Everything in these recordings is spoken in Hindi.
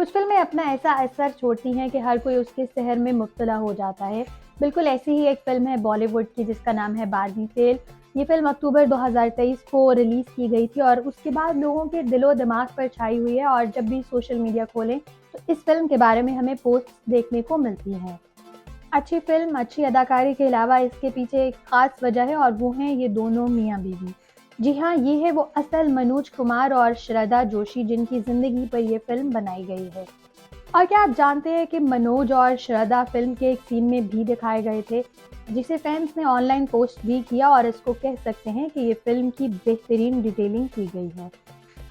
कुछ फिल्में अपना ऐसा असर छोड़ती हैं कि हर कोई उसके शहर में मुब्तला हो जाता है। बिल्कुल ऐसी ही एक फ़िल्म है बॉलीवुड की जिसका नाम है बार्बी फेल। ये फ़िल्म अक्टूबर 2023 को रिलीज़ की गई थी और उसके बाद लोगों के दिलो-दिमाग पर छाई हुई है और जब भी सोशल मीडिया खोलें तो इस फ़िल्म के बारे में हमें पोस्ट देखने को मिलती हैं। अच्छी फ़िल्म, अच्छी अदाकारी के अलावा इसके पीछे एक ख़ास वजह है और वो हैं ये दोनों मियाँ-बीवी। जी हाँ, ये है वो असल मनोज कुमार और श्रद्धा जोशी जिनकी ज़िंदगी पर ये फ़िल्म बनाई गई है। और क्या आप जानते हैं कि मनोज और श्रद्धा फ़िल्म के एक सीन में भी दिखाए गए थे, जिसे फैन्स ने ऑनलाइन पोस्ट भी किया और इसको कह सकते हैं कि ये फ़िल्म की बेहतरीन डिटेलिंग की गई है।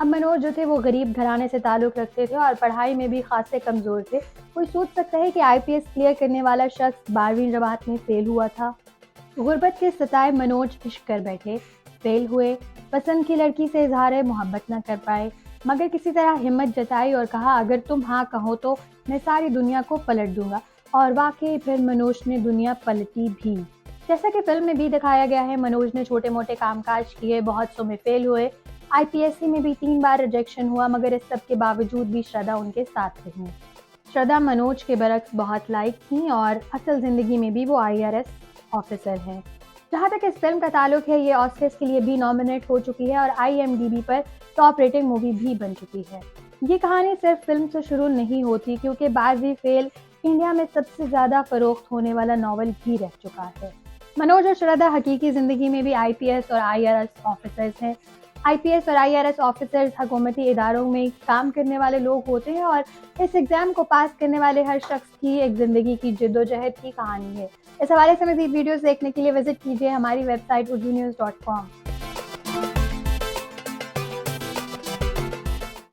अब मनोज जो थे वो गरीब घराने से ताल्लुक़ रखते थे और पढ़ाई में भी ख़ासे कमज़ोर थे। कोई सोच सकता है कि आईपीएस क्लियर करने वाला शख्स 12वीं जमात में फ़ेल हुआ था। गुर्बत के सताए मनोज इश्क कर बैठे, फ़ेल हुए, पसंद की लड़की से इज़हार मोहब्बत न कर पाए, मगर किसी तरह हिम्मत जताई और कहा अगर तुम हाँ कहो तो मैं सारी दुनिया को पलट दूँगा। और वाक़ई फिर मनोज ने दुनिया पलटी भी। जैसा कि फ़िल्म में भी दिखाया गया है, मनोज ने छोटे-मोटे कामकाज किए, बहुत सौ में फ़ेल हुए, आईपीएससी में भी 3 बार रिजेक्शन हुआ, मगर इस सब के बावजूद भी श्रद्धा उनके साथ रहीं। श्रद्धा मनोज के बरक्स बहुत लाइक थीं और असल ज़िंदगी में भी वो आईआरएस ऑफिसर हैं। जहाँ तक इस फिल्म का ताल्लुक है, ये ऑस्कर्स के लिए भी नॉमिनेट हो चुकी है और आईएमडीबी पर टॉप रेटिंग मूवी भी बन चुकी है। ये कहानी सिर्फ फिल्म से शुरू नहीं होती क्योंकि बार्बी फेल इंडिया में सबसे ज़्यादा फरोख्त होने वाला नॉवल भी रह चुका है। मनोज और श्रद्धा हकीकी ज़िंदगी में भी आईपीएस और आईआरएस ऑफिसर्स हैं। आईपीएस और आईआरएस ऑफिसर्स हुकूमती इदारों में काम करने वाले लोग होते हैं और इस एग्ज़ाम को पास करने वाले हर शख्स की एक ज़िंदगी की जद्दोजहद की कहानी है। इस हवाले से मज़ीद वीडियोज़ देखने के लिए विज़िट कीजिए हमारी वेबसाइट urdunews.com।